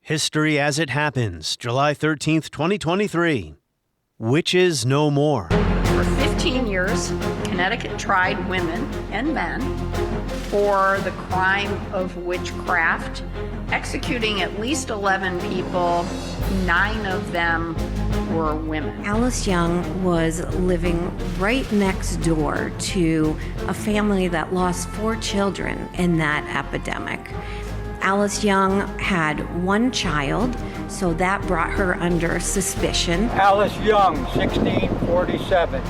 History as it happens, July 13th, 2023. Witches no more. For 15 years, Connecticut tried women and men for the crime of witchcraft, executing at least 11 people. 9 of them were women. Alice Young was living right next door to a family that lost 4 children in that epidemic. Alice Young had 1 child, so that brought her under suspicion. Alice Young, 1647.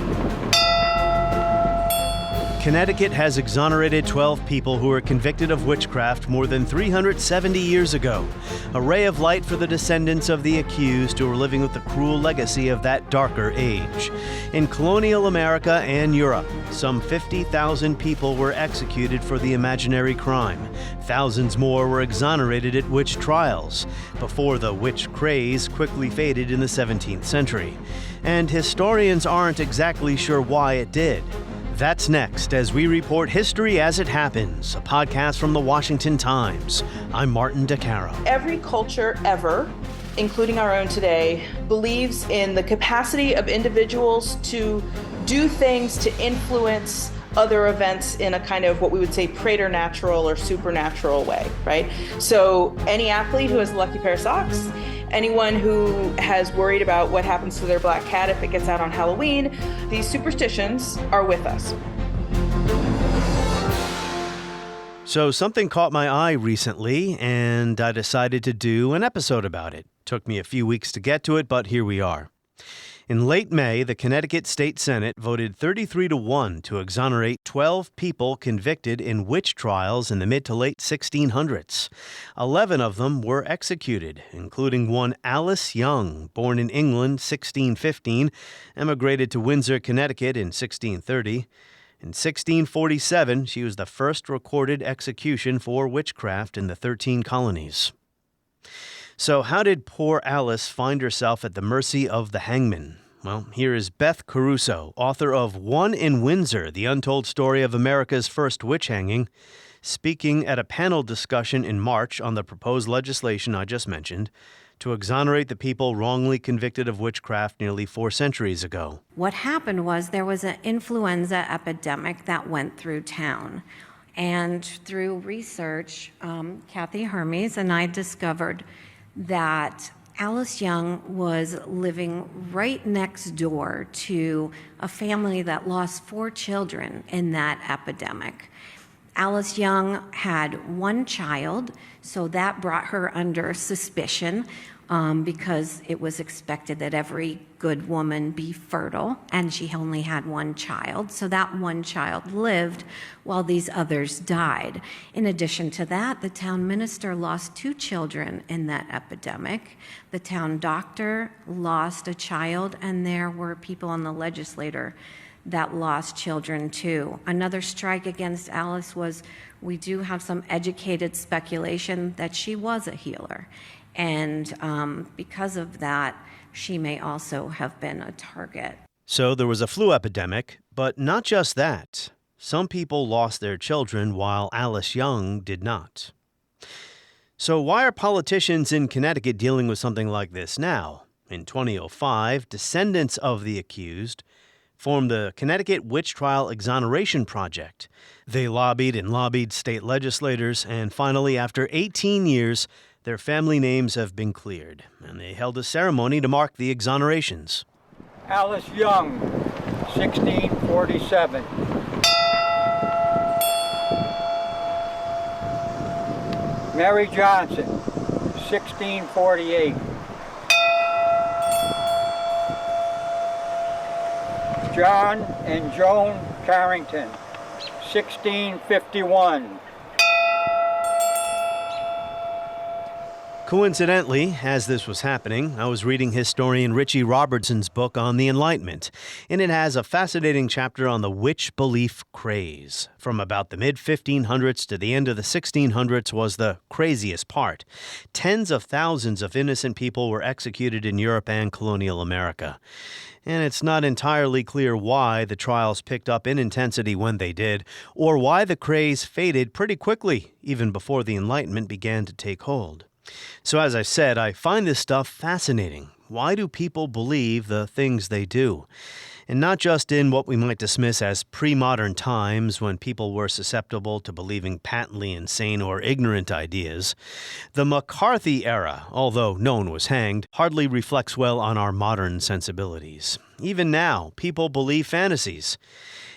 Connecticut has exonerated 12 people who were convicted of witchcraft more than 370 years ago. A ray of light for the descendants of the accused who were living with the cruel legacy of that darker age. In colonial America and Europe, some 50,000 people were executed for the imaginary crime. Thousands more were exonerated at witch trials, before the witch craze quickly faded in the 17th century. And historians aren't exactly sure why it did. That's next as we report History as It Happens, a podcast from the Washington Times. I'm Martin DeCaro. Every culture ever, including our own today, believes in the capacity of individuals to do things to influence other events in a kind of what we would say preternatural or supernatural way, right? So any athlete who has a lucky pair of socks, anyone who has worried about what happens to their black cat if it gets out on Halloween, these superstitions are with us. So something caught my eye recently, and I decided to do an episode about it. Took me a few weeks to get to it, but here we are. In late May, the Connecticut State Senate voted 33-1 to exonerate 12 people convicted in witch trials in the mid to late 1600s. 11 of them were executed, including one Alice Young, born in England 1615, emigrated to Windsor, Connecticut in 1630. In 1647, she was the first recorded execution for witchcraft in the 13 colonies. So how did poor Alice find herself at the mercy of the hangman? Well, here is Beth Caruso, author of One in Windsor, The Untold Story of America's First Witch Hanging, speaking at a panel discussion in March on the proposed legislation I just mentioned to exonerate the people wrongly convicted of witchcraft nearly 4 centuries ago. What happened was there was an influenza epidemic that went through town. And through research, Kathy Hermes and I discovered that Alice Young was living right next door to a family that lost 4 children in that epidemic. Alice Young had 1 child, so that brought her under suspicion because it was expected that every good woman be fertile, and she only had 1 child, so that 1 child lived while these others died. In addition to that, the town minister lost 2 children in that epidemic. The town doctor lost a child, and there were people on the legislator that lost children too. Another strike against Alice was we do have some educated speculation that she was a healer. And because of that, she may also have been a target. So there was a flu epidemic, but not just that. Some people lost their children while Alice Young did not. So why are politicians in Connecticut dealing with something like this now? In 2005, descendants of the accused formed the Connecticut Witch Trial Exoneration Project. They lobbied state legislators, and finally, after 18 years, their family names have been cleared, and they held a ceremony to mark the exonerations. Alice Young, 1647. Mary Johnson, 1648. John and Joan Carrington, 1651. Coincidentally, as this was happening, I was reading historian Richie Robertson's book on the Enlightenment, and it has a fascinating chapter on the witch belief craze. From about the mid-1500s to the end of the 1600s was the craziest part. Tens of thousands of innocent people were executed in Europe and colonial America. And it's not entirely clear why the trials picked up in intensity when they did, or why the craze faded pretty quickly, even before the Enlightenment began to take hold. So as I said, I find this stuff fascinating. Why do people believe the things they do? And not just in what we might dismiss as pre-modern times when people were susceptible to believing patently insane or ignorant ideas. The McCarthy era, although no one was hanged, hardly reflects well on our modern sensibilities. Even now, people believe fantasies.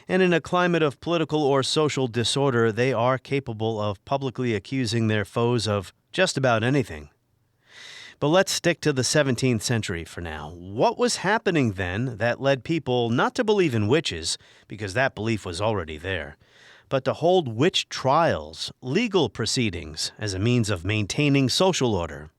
And in a climate of political or social disorder, they are capable of publicly accusing their foes of just about anything. But let's stick to the 17th century for now. What was happening then that led people not to believe in witches, because that belief was already there, but to hold witch trials, legal proceedings, as a means of maintaining social order?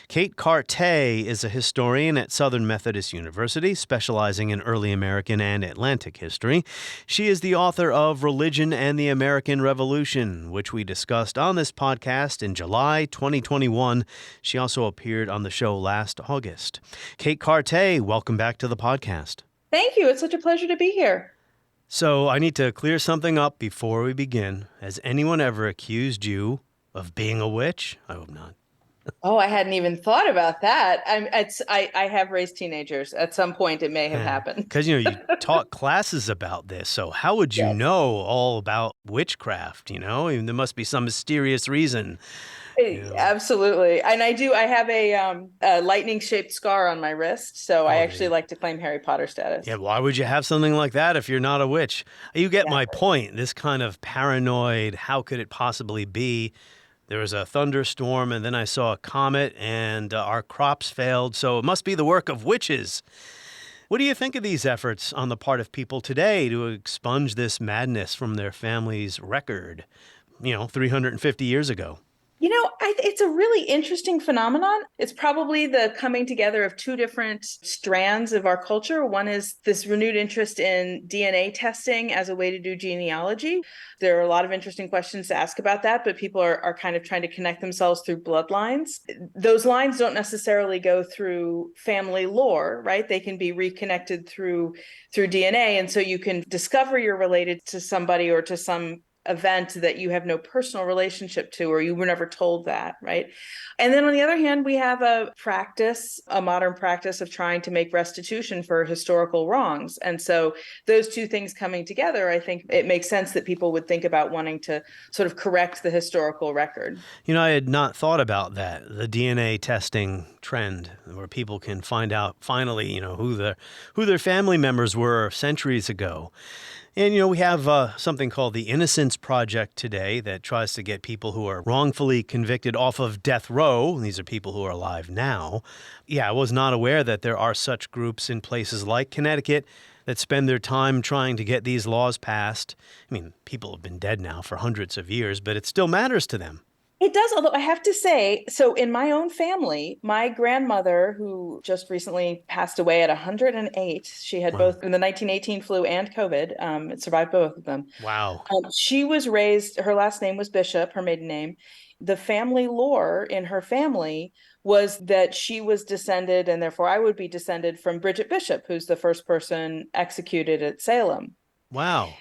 Kate Carté is a historian at Southern Methodist University, specializing in early American and Atlantic history. She is the author of Religion and the American Revolution, which we discussed on this podcast in July 2021. She also appeared on the show last August. Kate Carté, welcome back to the podcast. Thank you. It's such a pleasure to be here. So I need to clear something up before we begin. Has anyone ever accused you of being a witch? I hope not. Oh, I hadn't even thought about that. I have raised teenagers. At some point, it may have happened. Because, you taught classes about this. So how would you know all about witchcraft? There must be some mysterious reason. Absolutely. And I have a lightning-shaped scar on my wrist. So I actually like to claim Harry Potter status. Yeah, why would you have something like that if you're not a witch? You get my point. This kind of paranoid, how could it possibly be? There was a thunderstorm, and then I saw a comet, and our crops failed, so it must be the work of witches. What do you think of these efforts on the part of people today to expunge this madness from their family's record, 350 years ago? It's a really interesting phenomenon. It's probably the coming together of two different strands of our culture. One is this renewed interest in DNA testing as a way to do genealogy. There are a lot of interesting questions to ask about that, but people are kind of trying to connect themselves through bloodlines. Those lines don't necessarily go through family lore, right? They can be reconnected through DNA. And so you can discover you're related to somebody or to some event that you have no personal relationship to, or you were never told that, right? And then on the other hand, we have a modern practice of trying to make restitution for historical wrongs. And so those two things coming together, I think it makes sense that people would think about wanting to sort of correct the historical record. I had not thought about that, the DNA testing trend, where people can find out finally, who their family members were centuries ago. And, we have something called the Innocence Project today that tries to get people who are wrongfully convicted off of death row. These are people who are alive now. Yeah, I was not aware that there are such groups in places like Connecticut that spend their time trying to get these laws passed. I mean, people have been dead now for hundreds of years, but it still matters to them. It does, although I have to say, so in my own family, my grandmother, who just recently passed away at 108, she had both in the 1918 flu and COVID, it survived both of them. Wow. She was raised, her last name was Bishop, her maiden name. The family lore in her family was that she was descended, and therefore I would be descended from Bridget Bishop, who's the first person executed at Salem. Wow.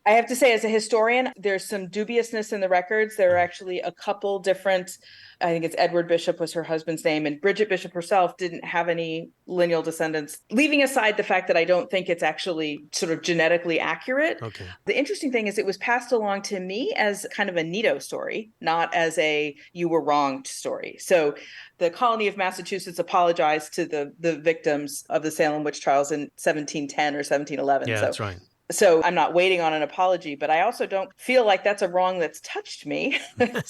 I have to say, as a historian, there's some dubiousness in the records. There are actually a couple different, I think it's Edward Bishop was her husband's name, and Bridget Bishop herself didn't have any lineal descendants, leaving aside the fact that I don't think it's actually sort of genetically accurate. Okay. The interesting thing is it was passed along to me as kind of a Nito story, not as a you were wronged story. So the colony of Massachusetts apologized to the victims of the Salem witch trials in 1710 or 1711. Yeah, that's right. So I'm not waiting on an apology, but I also don't feel like that's a wrong that's touched me. And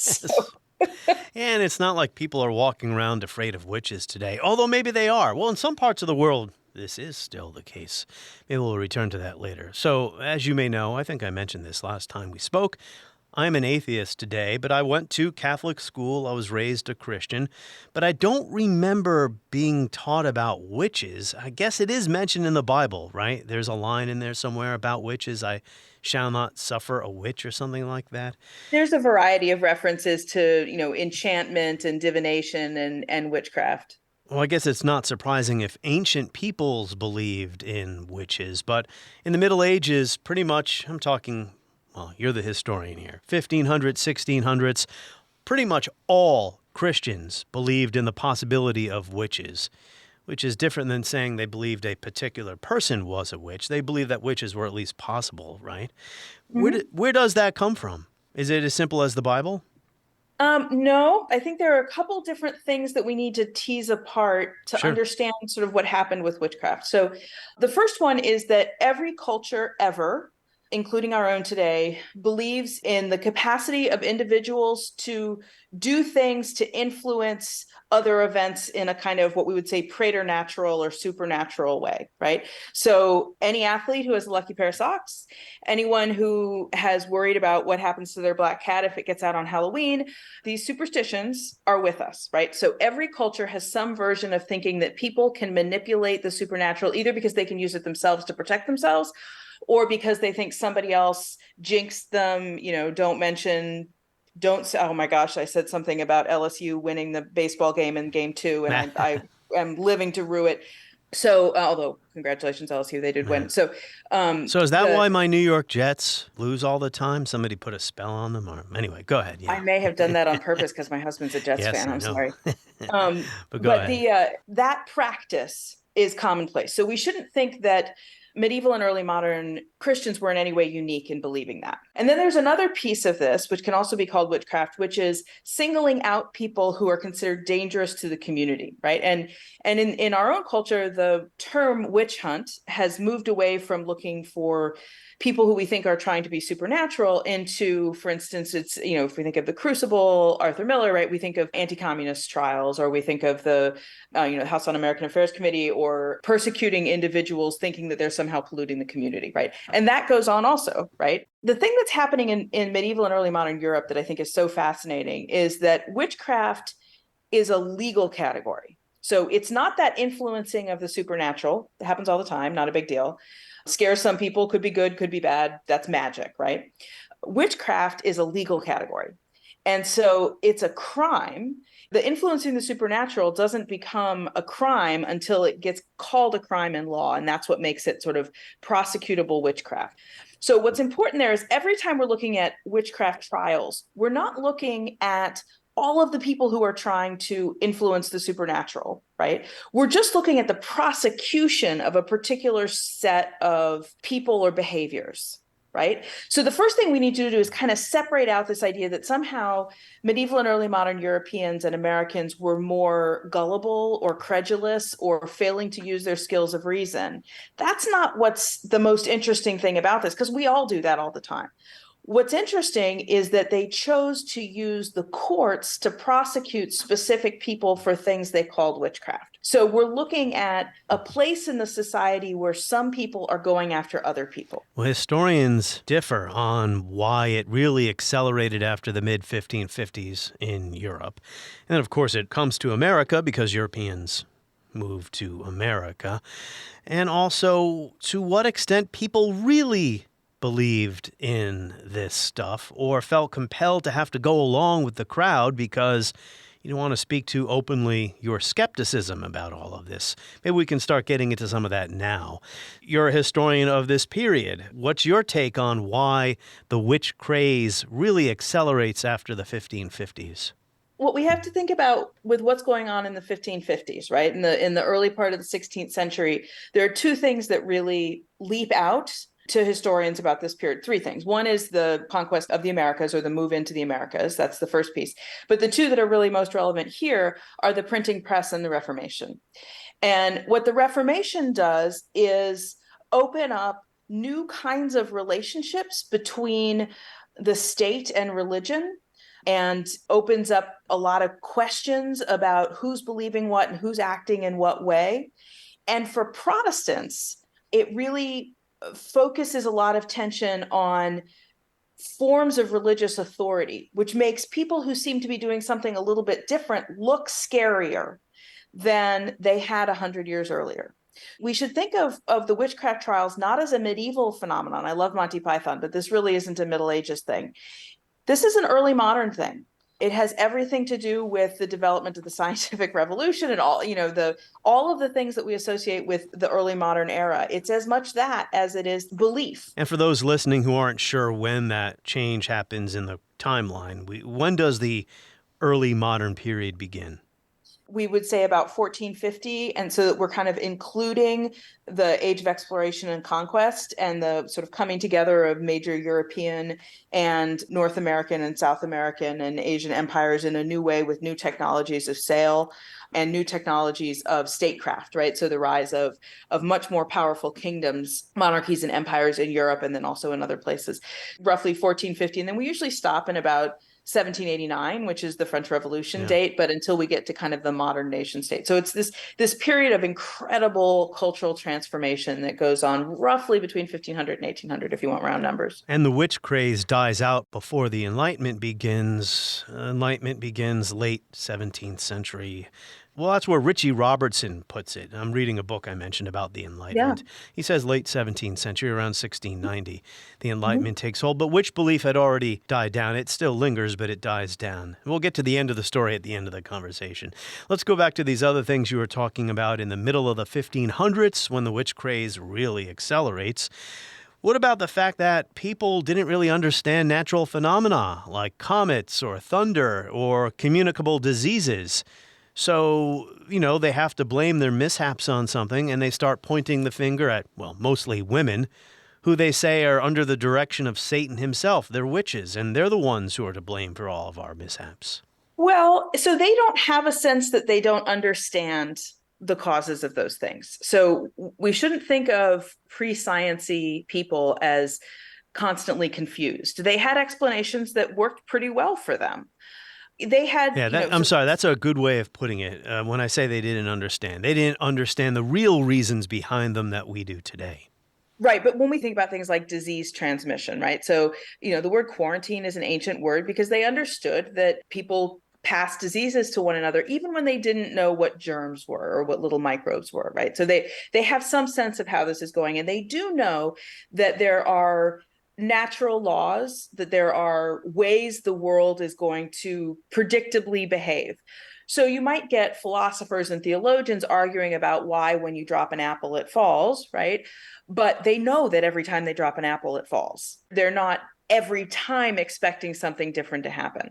it's not like people are walking around afraid of witches today, although maybe they are. Well, in some parts of the world, this is still the case. Maybe we'll return to that later. So, as you may know, I think I mentioned this last time we spoke, I'm an atheist today, but I went to Catholic school. I was raised a Christian, but I don't remember being taught about witches. I guess it is mentioned in the Bible, right? There's a line in there somewhere about witches. I shall not suffer a witch or something like that. There's a variety of references to, enchantment and divination and witchcraft. Well, I guess it's not surprising if ancient peoples believed in witches, but in the Middle Ages, pretty much, I'm talking, well, you're the historian here, 1500s, 1600s, pretty much all Christians believed in the possibility of witches, which is different than saying they believed a particular person was a witch. They believed that witches were at least possible, right? Where does that come from? Is it as simple as the Bible? No, I think there are a couple different things that we need to tease apart to Sure. understand sort of what happened with witchcraft. So the first one is that every culture ever, including our own today, believes in the capacity of individuals to do things to influence other events in a kind of what we would say preternatural or supernatural way, right? So any athlete who has a lucky pair of socks, anyone who has worried about what happens to their black cat if it gets out on Halloween, these superstitions are with us, right? So every culture has some version of thinking that people can manipulate the supernatural, either because they can use it themselves to protect themselves, or because they think somebody else jinxed them, don't say, oh my gosh, I said something about LSU winning the baseball game in game 2, and I am living to rue it. So, although congratulations, LSU, they did win. So is that why my New York Jets lose all the time? Somebody put a spell on them? Or anyway, go ahead. Yeah. I may have done that on purpose because my husband's a Jets fan. I'm sorry. But go ahead. That practice is commonplace. So we shouldn't think that medieval and early modern Christians were in any way unique in believing that. And then there's another piece of this, which can also be called witchcraft, which is singling out people who are considered dangerous to the community, right? And in our own culture, the term witch hunt has moved away from looking for people who we think are trying to be supernatural into, for instance, it's, if we think of the Crucible, Arthur Miller, right, we think of anti-communist trials, or we think of the, House On-American Affairs Committee, or persecuting individuals thinking that they're somehow polluting the community, right? And that goes on also, right? The thing that's happening in medieval and early modern Europe that I think is so fascinating is that witchcraft is a legal category. So it's not that influencing of the supernatural. It happens all the time, not a big deal. Scares some people, could be good, could be bad. That's magic, right? Witchcraft is a legal category. And so it's a crime. The influencing the supernatural doesn't become a crime until it gets called a crime in law. And that's what makes it sort of prosecutable witchcraft. So what's important there is every time we're looking at witchcraft trials, we're not looking at all of the people who are trying to influence the supernatural, right? We're just looking at the prosecution of a particular set of people or behaviors, right? So the first thing we need to do is kind of separate out this idea that somehow medieval and early modern Europeans and Americans were more gullible or credulous or failing to use their skills of reason. That's not what's the most interesting thing about this, because we all do that all the time. What's interesting is that they chose to use the courts to prosecute specific people for things they called witchcraft. So we're looking at a place in the society where some people are going after other people. Well, historians differ on why it really accelerated after the mid-1550s in Europe. And of course, it comes to America because Europeans moved to America. And also, to what extent people really believed in this stuff or felt compelled to have to go along with the crowd because you don't want to speak too openly your skepticism about all of this. Maybe we can start getting into some of that now. You're a historian of this period. What's your take on why the witch craze really accelerates after the 1550s? What we have to think about with what's going on in the 1550s, right? In the early part of the 16th century, there are two things that really leap out to historians about this period. Three things. One is the conquest of the Americas, or the move into the Americas. That's the first piece. But the two that are really most relevant here are the printing press and the Reformation. And what the Reformation does is open up new kinds of relationships between the state and religion, and opens up a lot of questions about who's believing what and who's acting in what way. And for Protestants, it really focuses a lot of tension on forms of religious authority, which makes people who seem to be doing something a little bit different look scarier than they had 100 years earlier. We should think of the witchcraft trials not as a medieval phenomenon. I love Monty Python, but this really isn't a Middle Ages thing. This is an early modern thing. It has everything to do with the development of the scientific revolution and all of the things that we associate with the early modern era. It's as much that as it is belief. And for those listening who aren't sure when that change happens in the timeline, when does the early modern period begin? We would say about 1450. And so we're kind of including the age of exploration and conquest and the sort of coming together of major European and North American and South American and Asian empires in a new way with new technologies of sail and new technologies of statecraft, right? So the rise of much more powerful kingdoms, monarchies and empires in Europe and then also in other places, roughly 1450. And then we usually stop in about 1789, which is the French Revolution date, but until we get to kind of the modern nation state. So it's this period of incredible cultural transformation that goes on roughly between 1500 and 1800, if you want round numbers. And the witch craze dies out before the Enlightenment begins. Enlightenment begins late 17th century. Well, that's where Richie Robertson puts it. I'm reading a book I mentioned about the Enlightenment. Yeah. He says late 17th century, around 1690, the Enlightenment takes hold. But witch belief had already died down. It still lingers, but it dies down. We'll get to the end of the story at the end of the conversation. Let's go back to these other things you were talking about in the middle of the 1500s when the witch craze really accelerates. What about the fact that people didn't really understand natural phenomena like comets or thunder or communicable diseases? So, they have to blame their mishaps on something, and they start pointing the finger at, well, mostly women, who they say are under the direction of Satan himself. They're witches, and they're the ones who are to blame for all of our mishaps. Well, so they don't have a sense that they don't understand the causes of those things. So we shouldn't think of pre-science-y people as constantly confused. They had explanations that worked pretty well for them. They had... I'm sorry, that's a good way of putting it. When I say they didn't understand the real reasons behind them that we do today. Right. But when we think about things like disease transmission, right? So, the word quarantine is an ancient word because they understood that people pass diseases to one another, even when they didn't know what germs were or what little microbes were, right? So they have some sense of how this is going. And they do know that there are natural laws, that there are ways the world is going to predictably behave. So you might get philosophers and theologians arguing about why when you drop an apple, it falls, right? But they know that every time they drop an apple, it falls. They're not every time expecting something different to happen.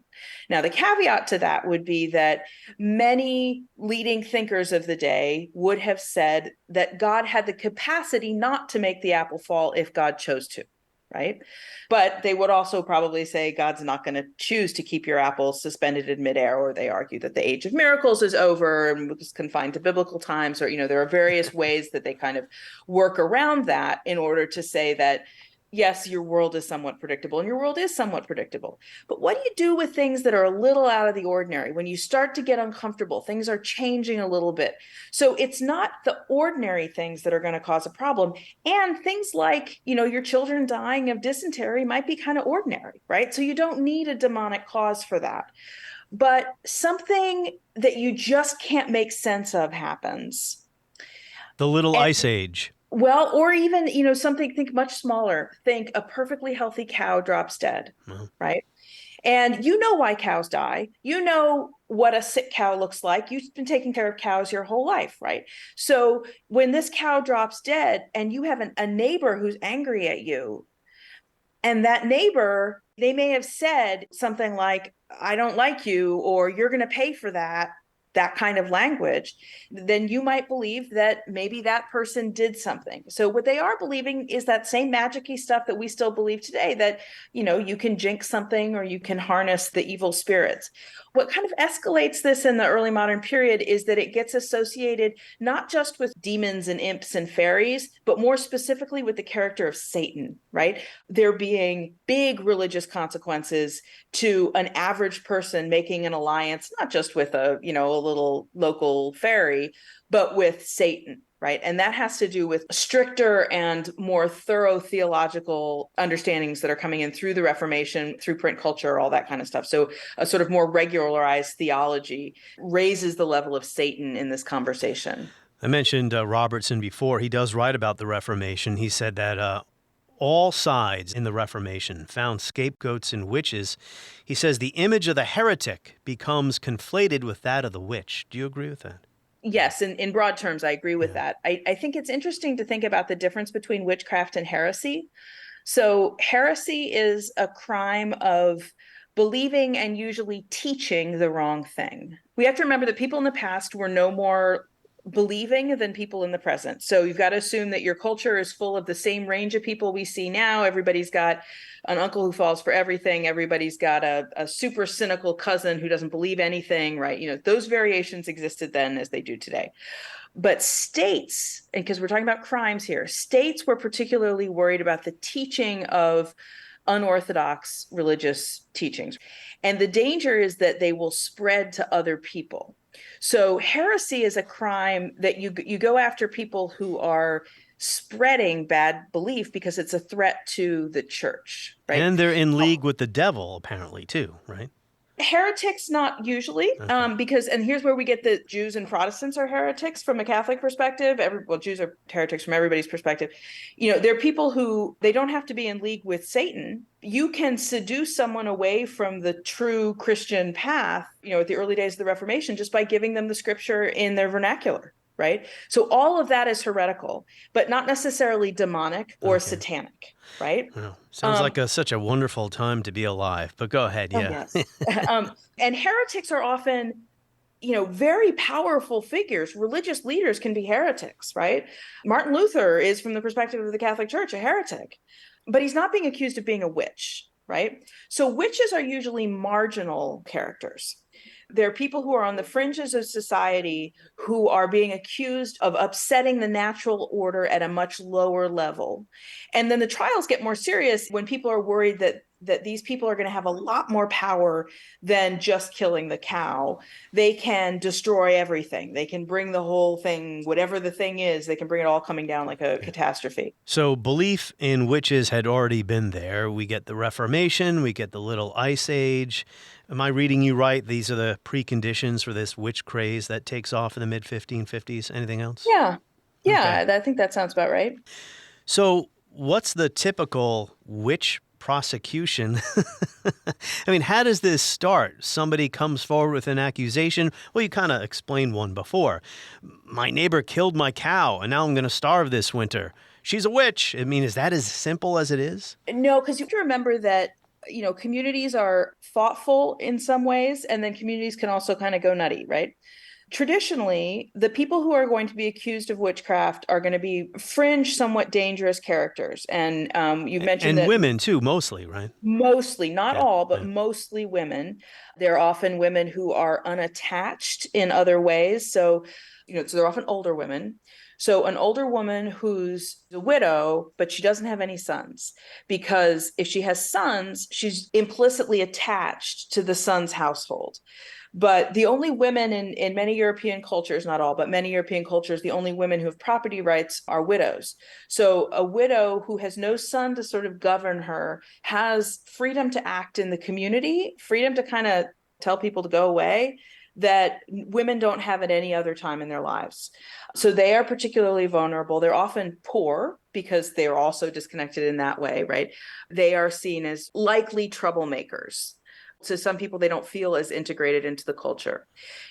Now, the caveat to that would be that many leading thinkers of the day would have said that God had the capacity not to make the apple fall if God chose to. Right. But they would also probably say God's not going to choose to keep your apple suspended in midair, or they argue that the age of miracles is over and was confined to biblical times, or, there are various ways that they kind of work around that in order to say that, yes, your world is somewhat predictable and your world is somewhat predictable. But what do you do with things that are a little out of the ordinary? When you start to get uncomfortable, things are changing a little bit. So it's not the ordinary things that are going to cause a problem. And things like, your children dying of dysentery might be kind of ordinary, right? So you don't need a demonic cause for that. But something that you just can't make sense of happens. The little ice age. Well, or even, something, think much smaller. Think a perfectly healthy cow drops dead, right? And you know why cows die. You know what a sick cow looks like. You've been taking care of cows your whole life, right? So when this cow drops dead and you have a neighbor who's angry at you, and that neighbor, they may have said something like, I don't like you, or you're going to pay for that kind of language, then you might believe that maybe that person did something. So what they are believing is that same magic-y stuff that we still believe today, that, you can jinx something or you can harness the evil spirits. What kind of escalates this in the early modern period is that it gets associated not just with demons and imps and fairies, but more specifically with the character of Satan, right? There being big religious consequences to an average person making an alliance, not just with a little local fairy, but with Satan, right? And that has to do with stricter and more thorough theological understandings that are coming in through the Reformation, through print culture, all that kind of stuff. So a sort of more regularized theology raises the level of Satan in this conversation. I mentioned Robertson before. He does write about the Reformation. He said that all sides in the Reformation found scapegoats in witches. He says the image of the heretic becomes conflated with that of the witch. Do you agree with that? Yes, in broad terms, I agree with that. I think it's interesting to think about the difference between witchcraft and heresy. So heresy is a crime of believing and usually teaching the wrong thing. We have to remember that people in the past were no more believing than people in the present. So you've got to assume that your culture is full of the same range of people we see now. Everybody's got an uncle who falls for everything. Everybody's got a super cynical cousin who doesn't believe anything, right? You know, those variations existed then as they do today. But states, and because we're talking about crimes here, states were particularly worried about the teaching of unorthodox religious teachings. And the danger is that they will spread to other people. So heresy is a crime that you go after people who are spreading bad belief because it's a threat to the church, right? And they're in league with the devil, apparently, too, right? Heretics, not usually, because, and here's where we get the Jews and Protestants are heretics from a Catholic perspective. Jews are heretics from everybody's perspective. You know, they're people who, they don't have to be in league with Satan. You can seduce someone away from the true Christian path, you know, at the early days of the Reformation, just by giving them the scripture in their vernacular, right? So all of that is heretical, but not necessarily demonic or satanic, right? Well, sounds like such a wonderful time to be alive, but go ahead. Yeah. Oh, yes. And heretics are often, you know, very powerful figures. Religious leaders can be heretics, right? Martin Luther is, from the perspective of the Catholic Church, a heretic, but he's not being accused of being a witch, right? So witches are usually marginal characters. They're people who are on the fringes of society who are being accused of upsetting the natural order at a much lower level. And then the trials get more serious when people are worried that these people are going to have a lot more power than just killing the cow. They can destroy everything. They can bring the whole thing, whatever the thing is, they can bring it all coming down like a catastrophe. So belief in witches had already been there. We get the Reformation, we get the Little Ice Age. Am I reading you right? These are the preconditions for this witch craze that takes off in the mid-1550s. Anything else? Yeah. Yeah, Okay. I think that sounds about right. So what's the typical witch prosecution? I mean, how does this start? Somebody comes forward with an accusation. Well, you kind of explained one before. My neighbor killed my cow, and now I'm going to starve this winter. She's a witch. I mean, is that as simple as it is? No, because you have to remember that, you know, communities are thoughtful in some ways, and then communities can also kind of go nutty, right? Traditionally, the people who are going to be accused of witchcraft are going to be fringe, somewhat dangerous characters. And you mentioned and that women too, mostly, right? Mostly, not all, but yeah. mostly women. They're often women who are unattached in other ways. So, you know, so they're often older women. So an older woman who's a widow, but she doesn't have any sons, because if she has sons, she's implicitly attached to the son's household. But the only women in many European cultures, not all, but many European cultures, the only women who have property rights are widows. So a widow who has no son to sort of govern her has freedom to act in the community, freedom to kind of tell people to go away, that women don't have at any other time in their lives. So they are particularly vulnerable. They're often poor because they are also disconnected in that way, right? They are seen as likely troublemakers. So some people, they don't feel as integrated into the culture.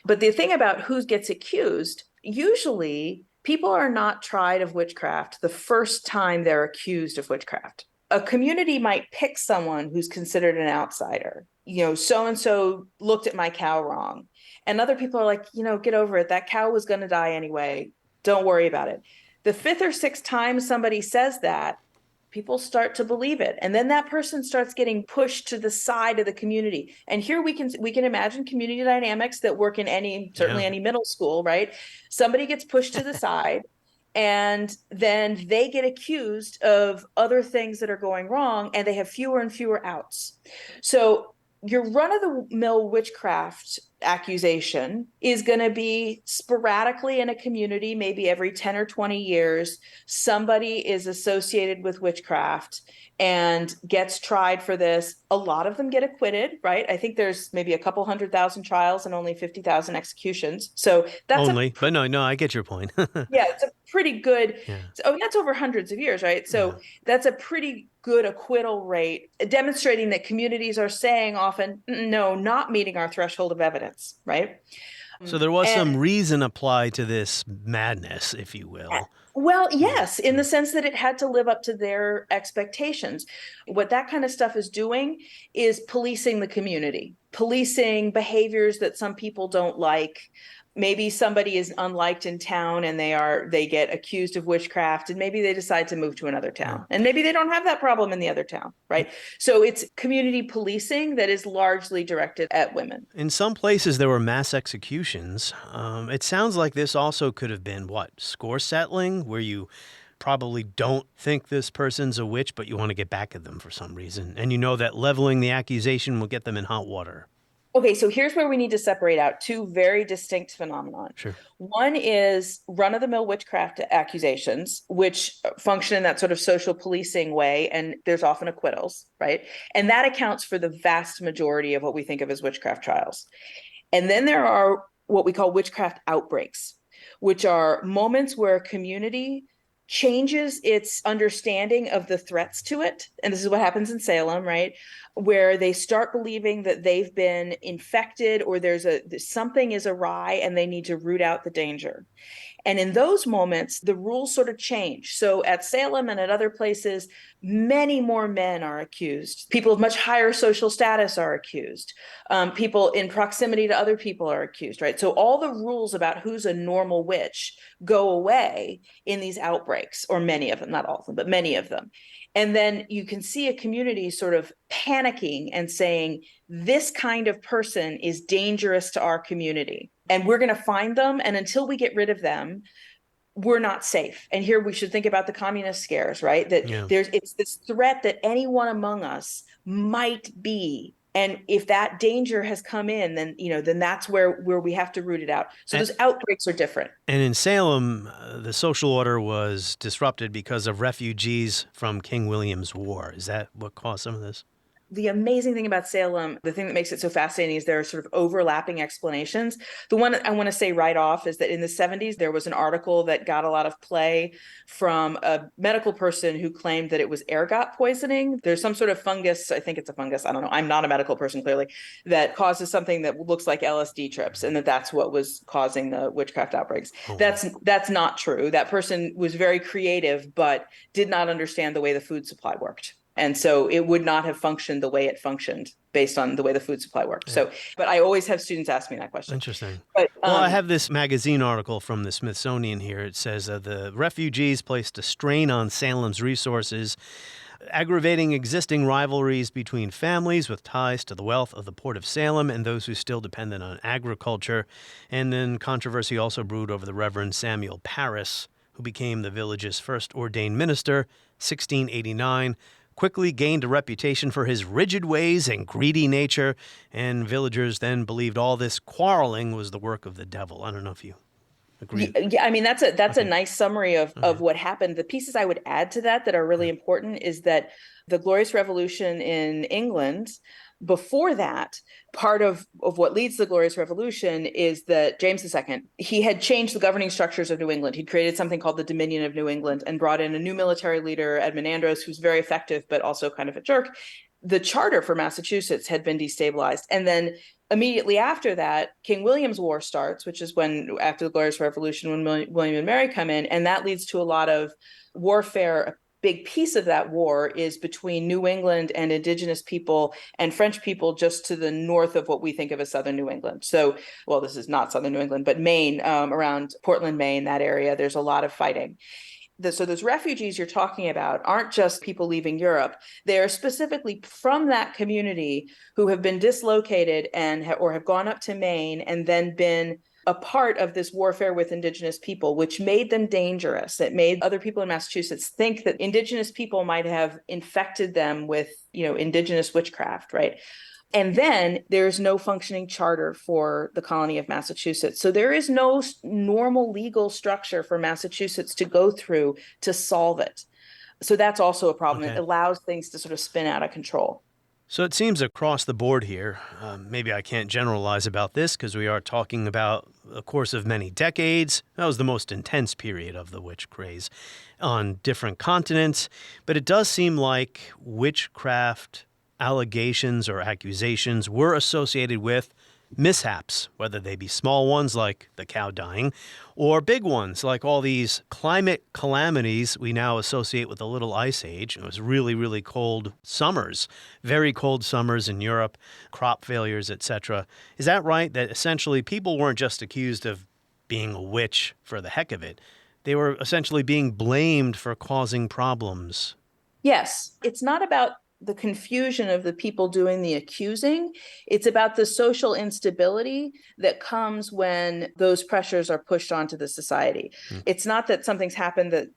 But the thing about who gets accused, usually people are not tried of witchcraft the first time they're accused of witchcraft. A community might pick someone who's considered an outsider. You know, so-and-so looked at my cow wrong. And other people are like, you know, get over it. That cow was going to die anyway. Don't worry about it. The fifth or sixth time somebody says that, people start to believe it. And then that person starts getting pushed to the side of the community. And here we can imagine community dynamics that work in certainly any middle school, right? Somebody gets pushed to the side, and then they get accused of other things that are going wrong, and they have fewer and fewer outs. So your run-of-the-mill witchcraft accusation is going to be sporadically in a community, maybe every 10 or 20 years, somebody is associated with witchcraft and gets tried for this. A lot of them get acquitted, right? I think there's maybe a couple 100,000 trials and only 50,000 executions. So that's but no, I get your point. yeah, it's a pretty good, Yeah. That's over hundreds of years, right? So that's a pretty good acquittal rate, demonstrating that communities are saying often, no, not meeting our threshold of evidence, right? So there was And- some reason applied to this madness, if you will. Well, yes, in the sense that it had to live up to their expectations. What that kind of stuff is doing is policing the community, policing behaviors that some people don't like. Maybe somebody is unliked in town and they get accused of witchcraft, and maybe they decide to move to another town. And maybe they don't have that problem in the other town, right? So it's community policing that is largely directed at women. In some places, there were mass executions. It sounds like this also could have been, score settling, where you probably don't think this person's a witch, but you want to get back at them for some reason. And you know that leveling the accusation will get them in hot water. Okay, so here's where we need to separate out two very distinct phenomena. Sure. One is run-of-the-mill witchcraft accusations, which function in that sort of social policing way, and there's often acquittals, right? And that accounts for the vast majority of what we think of as witchcraft trials. And then there are what we call witchcraft outbreaks, which are moments where a community changes its understanding of the threats to it. And this is what happens in Salem, right? Where they start believing that they've been infected or something is awry and they need to root out the danger. And in those moments, the rules sort of change. So at Salem and at other places, many more men are accused. People of much higher social status are accused. People in proximity to other people are accused, right? So all the rules about who's a normal witch go away in these outbreaks, or many of them, not all of them, but many of them. And then you can see a community sort of panicking and saying, this kind of person is dangerous to our community, and we're going to find them. And until we get rid of them, we're not safe. And here we should think about the communist scares, right? That it's this threat that anyone among us might be. And if that danger has come in, then that's where we have to root it out. So those outbreaks are different. And in Salem, the social order was disrupted because of refugees from King William's War. Is that what caused some of this? The amazing thing about Salem, the thing that makes it so fascinating, is there are sort of overlapping explanations. The one I want to say right off is that in the 70s, there was an article that got a lot of play from a medical person who claimed that it was ergot poisoning. There's some sort of fungus, I think it's a fungus, I don't know, I'm not a medical person clearly, that causes something that looks like LSD trips, and that's what was causing the witchcraft outbreaks. Oh. That's not true. That person was very creative, but did not understand the way the food supply worked. And so it would not have functioned the way it functioned based on the way the food supply worked. Yeah. So, but I always have students ask me that question. Interesting. But, I have this magazine article from the Smithsonian here. It says the refugees placed a strain on Salem's resources, aggravating existing rivalries between families with ties to the wealth of the Port of Salem and those who still depended on agriculture. And then controversy also brewed over the Reverend Samuel Parris, who became the village's first ordained minister, 1689, quickly gained a reputation for his rigid ways and greedy nature, and villagers then believed all this quarreling was the work of the devil. I don't know if you agree. Yeah, I mean, that's a nice summary of what happened. The pieces I would add to that are really important is that the Glorious Revolution in England, before that, part of what leads the Glorious Revolution is that James II, he had changed the governing structures of New England. He'd created something called the Dominion of New England and brought in a new military leader, Edmund Andros, who's very effective, but also kind of a jerk. The charter for Massachusetts had been destabilized. And then immediately after that, King William's War starts, which is after the Glorious Revolution, when William and Mary come in, and that leads to a lot of warfare. Big piece of that war is between New England and indigenous people and French people just to the north of what we think of as southern New England. So, well, this is not southern New England, but Maine, around Portland, Maine, that area, there's a lot of fighting. So those refugees you're talking about aren't just people leaving Europe. They're specifically from that community who have been dislocated or have gone up to Maine and then been a part of this warfare with indigenous people, which made them dangerous. It made other people in Massachusetts think that indigenous people might have infected them with, indigenous witchcraft, right? And then there's no functioning charter for the colony of Massachusetts. So there is no normal legal structure for Massachusetts to go through to solve it. So that's also a problem. Okay. It allows things to sort of spin out of control. So it seems across the board here, maybe I can't generalize about this because we are talking about a course of many decades. That was the most intense period of the witch craze on different continents. But it does seem like witchcraft allegations or accusations were associated with mishaps, whether they be small ones like the cow dying, or big ones like all these climate calamities we now associate with the Little Ice Age. It was really, really cold summers, very cold summers in Europe, crop failures, etc. Is that right? That essentially people weren't just accused of being a witch for the heck of it. They were essentially being blamed for causing problems. Yes, it's not about the confusion of the people doing the accusing. It's about the social instability that comes when those pressures are pushed onto the society. It's not that something's happened that,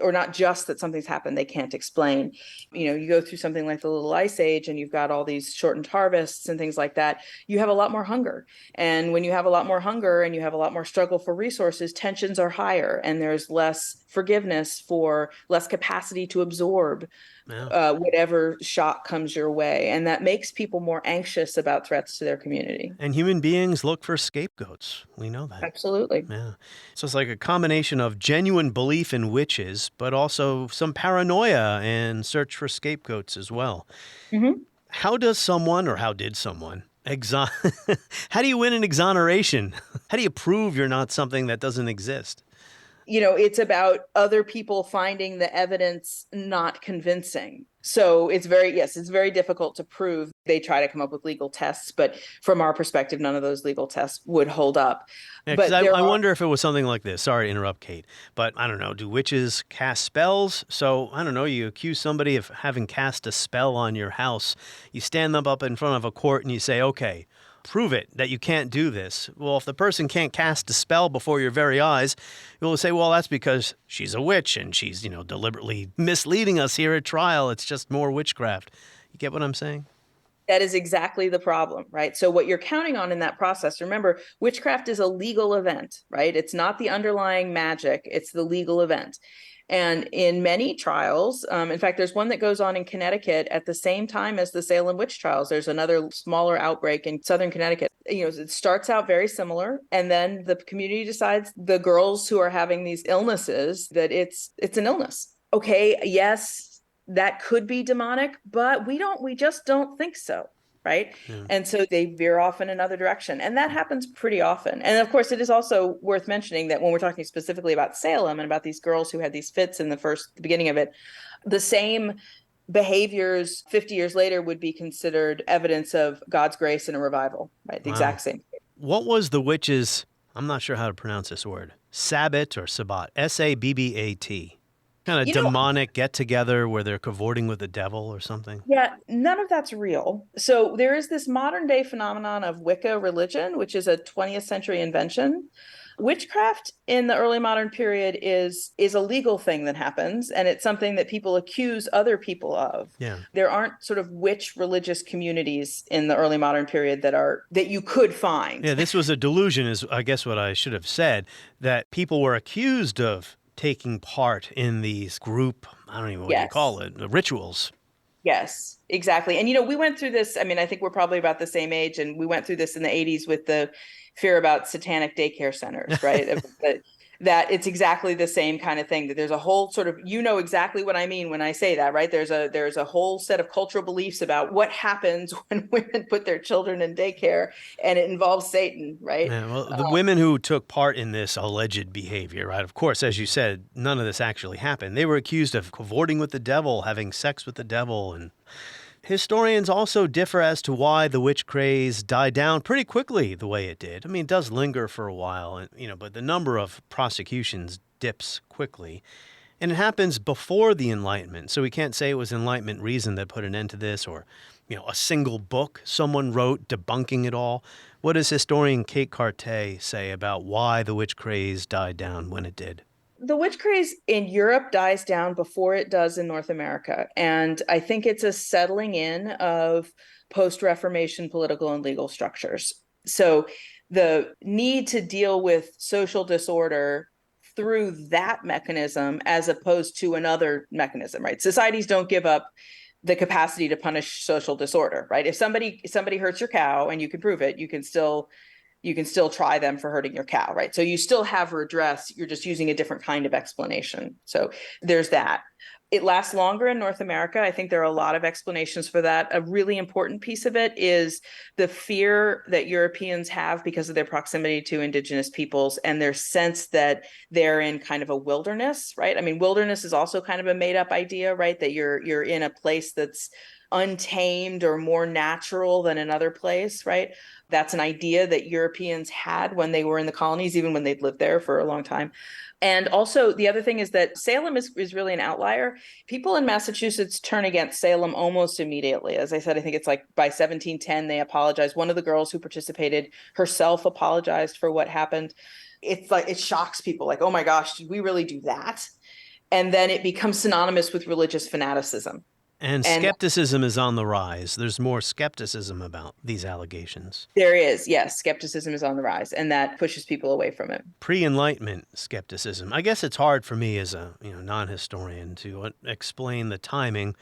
or not just that something's happened they can't explain. You know, you go through something like the Little Ice Age and you've got all these shortened harvests and things like that. You have a lot more hunger. And when you have a lot more hunger and you have a lot more struggle for resources, tensions are higher and there's less forgiveness, for less capacity to absorb whatever shock comes your way. And that makes people more anxious about threats to their community. And human beings look for scapegoats. We know that. Absolutely. Yeah. So it's like a combination of genuine belief in witches, but also some paranoia and search for scapegoats as well. Mm-hmm. How does someone, or how did someone, how do you win an exoneration? How do you prove you're not something that doesn't exist? You know, it's about other people finding the evidence not convincing. So it's very difficult to prove. They try to come up with legal tests, but from our perspective, none of those legal tests would hold up. Yeah, but I wonder if it was something like this. Sorry to interrupt, Kate, but I don't know. Do witches cast spells? So, I don't know, you accuse somebody of having cast a spell on your house. You stand them up in front of a court and you say, okay, prove it that you can't do this. Well, if the person can't cast a spell before your very eyes, you'll say, well, that's because she's a witch and she's, deliberately misleading us here at trial. It's just more witchcraft. You get what I'm saying? That is exactly the problem, right? So what you're counting on in that process, remember, witchcraft is a legal event, right? It's not the underlying magic, it's the legal event. And in many trials, in fact, there's one that goes on in Connecticut at the same time as the Salem witch trials. There's another smaller outbreak in southern Connecticut. It starts out very similar. And then the community decides, the girls who are having these illnesses, that it's an illness. Okay, yes, that could be demonic, but we just don't think so. Right. Yeah. And so they veer off in another direction. And that happens pretty often. And of course, it is also worth mentioning that when we're talking specifically about Salem and about these girls who had these fits in the beginning of it, the same behaviors 50 years later would be considered evidence of God's grace and a revival. Right. The exact same. What was the witches? I'm not sure how to pronounce this word. Sabbat or Sabbat? Sabbat. Kind of demonic get-together where they're cavorting with the devil or something? Yeah, none of that's real. So there is this modern-day phenomenon of Wicca religion, which is a 20th century invention. Witchcraft in the early modern period is a legal thing that happens, and it's something that people accuse other people of. Yeah. There aren't sort of witch religious communities in the early modern period that you could find. Yeah, this was a delusion, is I guess what I should have said, that people were accused of taking part in these group, I don't even know what you call it, the rituals. Yes, exactly. And, we went through this. I mean, I think we're probably about the same age, and we went through this in the 80s with the fear about satanic daycare centers, right? That it's exactly the same kind of thing, that there's a whole sort of, exactly what I mean when I say that, right? There's a whole set of cultural beliefs about what happens when women put their children in daycare, and it involves Satan, right? Yeah, well, the women who took part in this alleged behavior, right? Of course, as you said, none of this actually happened. They were accused of cavorting with the devil, having sex with the devil, and historians also differ as to why the witch craze died down pretty quickly the way it did. I mean, it does linger for a while, but the number of prosecutions dips quickly. And it happens before the Enlightenment, so we can't say it was Enlightenment reason that put an end to this, or, a single book someone wrote debunking it all. What does historian Kate Carté say about why the witch craze died down when it did? The witch craze in Europe dies down before it does in North America. And I think it's a settling in of post-Reformation political and legal structures. So the need to deal with social disorder through that mechanism as opposed to another mechanism, right? Societies don't give up the capacity to punish social disorder, right? If somebody hurts your cow and you can prove it, you can still try them for hurting your cow, right? So you still have redress. You're just using a different kind of explanation. So there's that. It lasts longer in North America. I think there are a lot of explanations for that. A really important piece of it is the fear that Europeans have because of their proximity to indigenous peoples and their sense that they're in kind of a wilderness, right? I mean, wilderness is also kind of a made-up idea, right? That you're in a place that's untamed or more natural than another place, right? That's an idea that Europeans had when they were in the colonies, even when they'd lived there for a long time. And also, the other thing is that Salem is really an outlier. People in Massachusetts turn against Salem almost immediately. As I said, I think it's like by 1710, they apologized. One of the girls who participated herself apologized for what happened. It's like, it shocks people, like, oh my gosh, did we really do that? And then it becomes synonymous with religious fanaticism. And skepticism is on the rise. There's more skepticism about these allegations. There is, yes. Skepticism is on the rise, and that pushes people away from it. Pre-Enlightenment skepticism. I guess it's hard for me as a non-historian to explain the timing,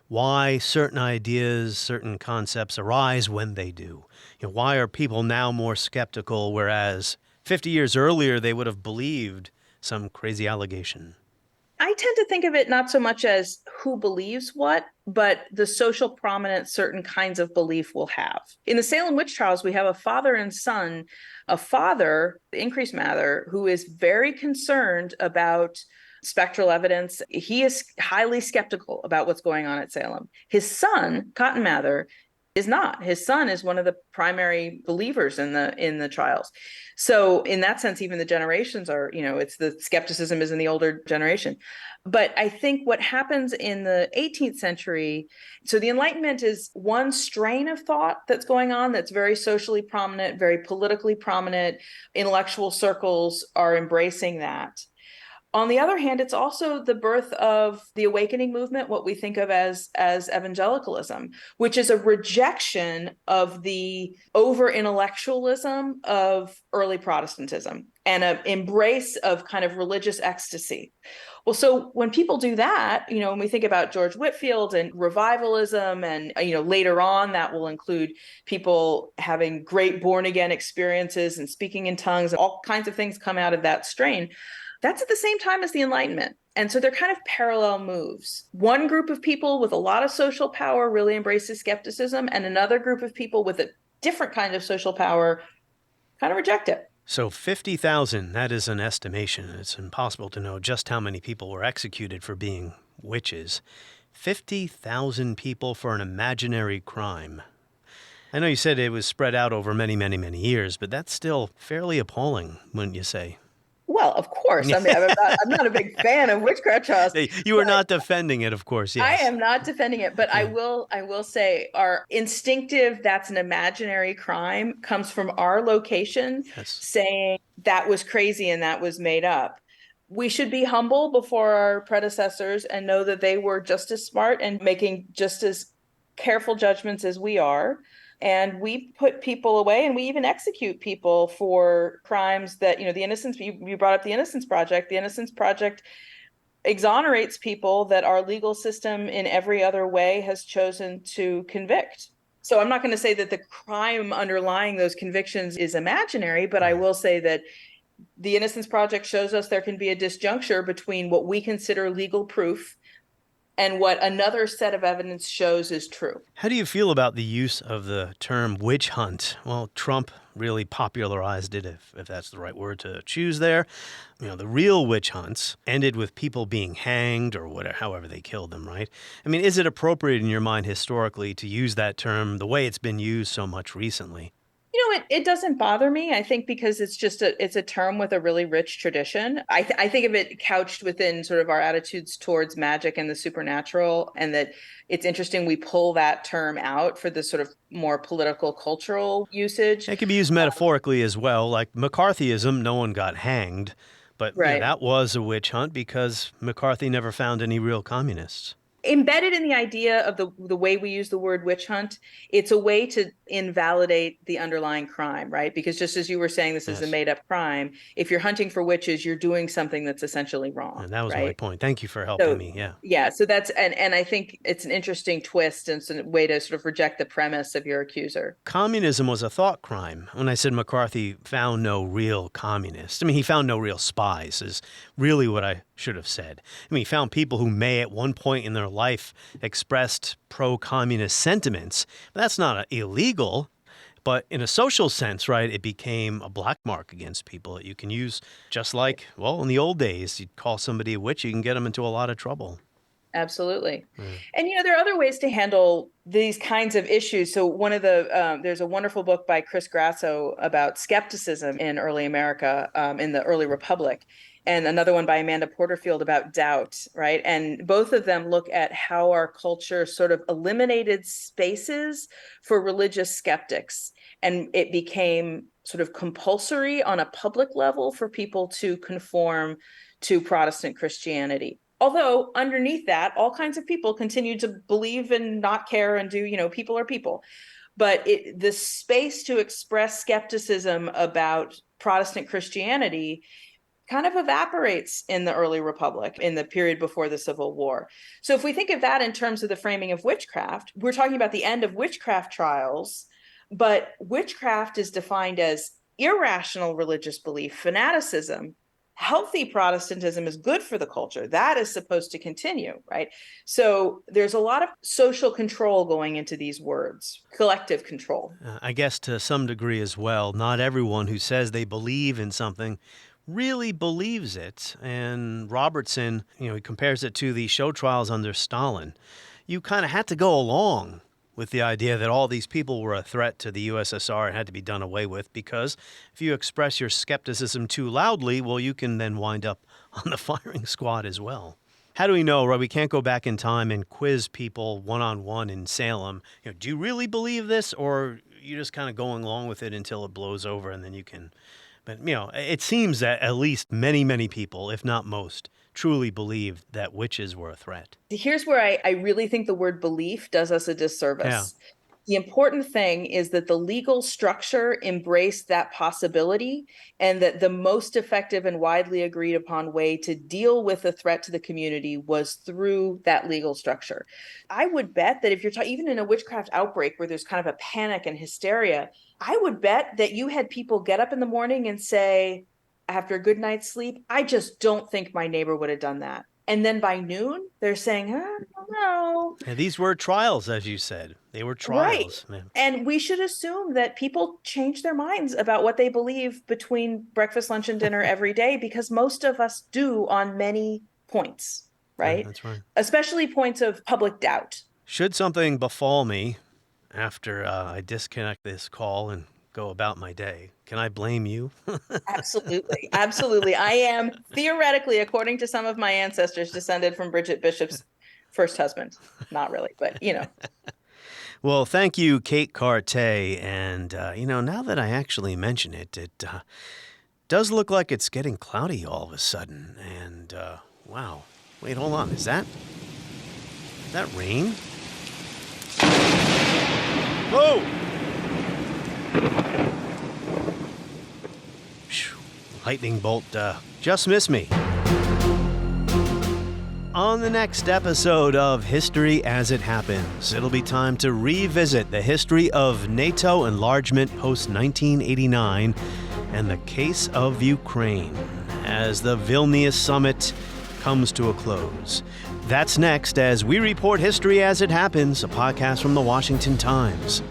why certain ideas, certain concepts arise when they do. Why are people now more skeptical, whereas 50 years earlier they would have believed some crazy allegation? I tend to think of it not so much as who believes what, but the social prominence certain kinds of belief will have. In the Salem witch trials, we have a father and son, a father, Increase Mather, who is very concerned about spectral evidence. He is highly skeptical about what's going on at Salem. His son, Cotton Mather, is not. His son is one of the primary believers in the trials. So in that sense, even the generations are, it's the skepticism is in the older generation. But I think what happens in the 18th century, so the Enlightenment is one strain of thought that's going on that's very socially prominent, very politically prominent. Intellectual circles are embracing that. On the other hand, it's also the birth of the awakening movement, what we think of as evangelicalism, which is a rejection of the over-intellectualism of early Protestantism and an embrace of kind of religious ecstasy. Well, so when people do that, when we think about George Whitefield and revivalism and, later on that will include people having great born-again experiences and speaking in tongues, and all kinds of things come out of that strain. That's at the same time as the Enlightenment. And so they're kind of parallel moves. One group of people with a lot of social power really embraces skepticism, and another group of people with a different kind of social power kind of reject it. So 50,000, that is an estimation. It's impossible to know just how many people were executed for being witches. 50,000 people for an imaginary crime. I know you said it was spread out over many, many, many years, but that's still fairly appalling, wouldn't you say? Well, of course. I mean, I'm not a big fan of witchcraft trials. You are not defending it, of course. Yes. I am not defending it, but I will say our instinctive "that's an imaginary crime" comes from our location, saying that was crazy and that was made up. We should be humble before our predecessors and know that they were just as smart and making just as careful judgments as we are. And we put people away, and we even execute people for crimes that, the Innocence, you brought up the Innocence Project. The Innocence Project exonerates people that our legal system in every other way has chosen to convict. So I'm not going to say that the crime underlying those convictions is imaginary, but I will say that the Innocence Project shows us there can be a disjuncture between what we consider legal proof and what another set of evidence shows is true. How do you feel about the use of the term witch hunt? Well, Trump really popularized it, if that's the right word to choose there. The real witch hunts ended with people being hanged or whatever, however they killed them, right? I mean, is it appropriate in your mind historically to use that term the way it's been used so much recently? It doesn't bother me. I think because it's a term with a really rich tradition. I think of it couched within sort of our attitudes towards magic and the supernatural, and that it's interesting we pull that term out for the sort of more political, cultural usage. It can be used metaphorically as well, like McCarthyism. No one got hanged, but that was a witch hunt because McCarthy never found any real communists. Embedded in the idea of the way we use the word witch hunt, it's a way to invalidate the underlying crime, right? Because just as you were saying, this is a made-up crime. If you're hunting for witches, you're doing something that's essentially wrong. And that was right? my point. Thank you for helping me. Yeah. Yeah. So that's and I think it's an interesting twist, and it's a way to sort of reject the premise of your accuser. Communism was a thought crime. When I said McCarthy found no real communists, I mean, he found no real spies, is really what I should have said. I mean, he found people who may at one point in their life expressed pro-communist sentiments, but that's not illegal. But in a social sense, right, it became a black mark against people that you can use just like, well, in the old days, you'd call somebody a witch, you can get them into a lot of trouble. Absolutely. And, there are other ways to handle these kinds of issues. So one of there's a wonderful book by Chris Grasso about skepticism in early America, in the early Republic, and another one by Amanda Porterfield about doubt, right? And both of them look at how our culture sort of eliminated spaces for religious skeptics. And it became sort of compulsory on a public level for people to conform to Protestant Christianity. Although underneath that, all kinds of people continue to believe and not care and do, people are people. But the space to express skepticism about Protestant Christianity kind of evaporates in the early Republic, in the period before the Civil War. So if we think of that in terms of the framing of witchcraft, we're talking about the end of witchcraft trials, but witchcraft is defined as irrational religious belief, fanaticism. Healthy Protestantism is good for the culture. That is supposed to continue, right? So there's a lot of social control going into these words, collective control. I guess to some degree as well, not everyone who says they believe in something really believes it. And Robertson, he compares it to the show trials under Stalin. You kind of had to go along with the idea that all these people were a threat to the USSR and had to be done away with, because if you express your skepticism too loudly, well, you can then wind up on the firing squad as well. How do we know, right? We can't go back in time and quiz people one-on-one in Salem. Do you really believe this, or you're just kind of going along with it until it blows over and then you can... But, it seems that at least many, many people, if not most, truly believed that witches were a threat. Here's where I really think the word belief does us a disservice. Yeah. The important thing is that the legal structure embraced that possibility, and that the most effective and widely agreed upon way to deal with the threat to the community was through that legal structure. I would bet that if you're even in a witchcraft outbreak where there's kind of a panic and hysteria, I would bet that you had people get up in the morning and say, after a good night's sleep, I just don't think my neighbor would have done that. And then by noon, they're saying, I don't know. And these were trials, as you said. They were trials. Right. And we should assume that people change their minds about what they believe between breakfast, lunch, and dinner every day, because most of us do on many points, right? Yeah, that's right. Especially points of public doubt. Should something befall me after I disconnect this call and go about my day, can I blame you? Absolutely. Absolutely. I am theoretically, according to some of my ancestors, descended from Bridget Bishop's first husband. Not really, but Well, thank you, Kate Carté. And, now that I actually mention it, it does look like it's getting cloudy all of a sudden. And, wow. Wait, hold on. Is that rain? Whoa! Lightning bolt just missed me. On the next episode of History as It Happens, it'll be time to revisit the history of NATO enlargement post-1989 and the case of Ukraine as the Vilnius summit comes to a close. That's next as we report History as It Happens, a podcast from the Washington Times.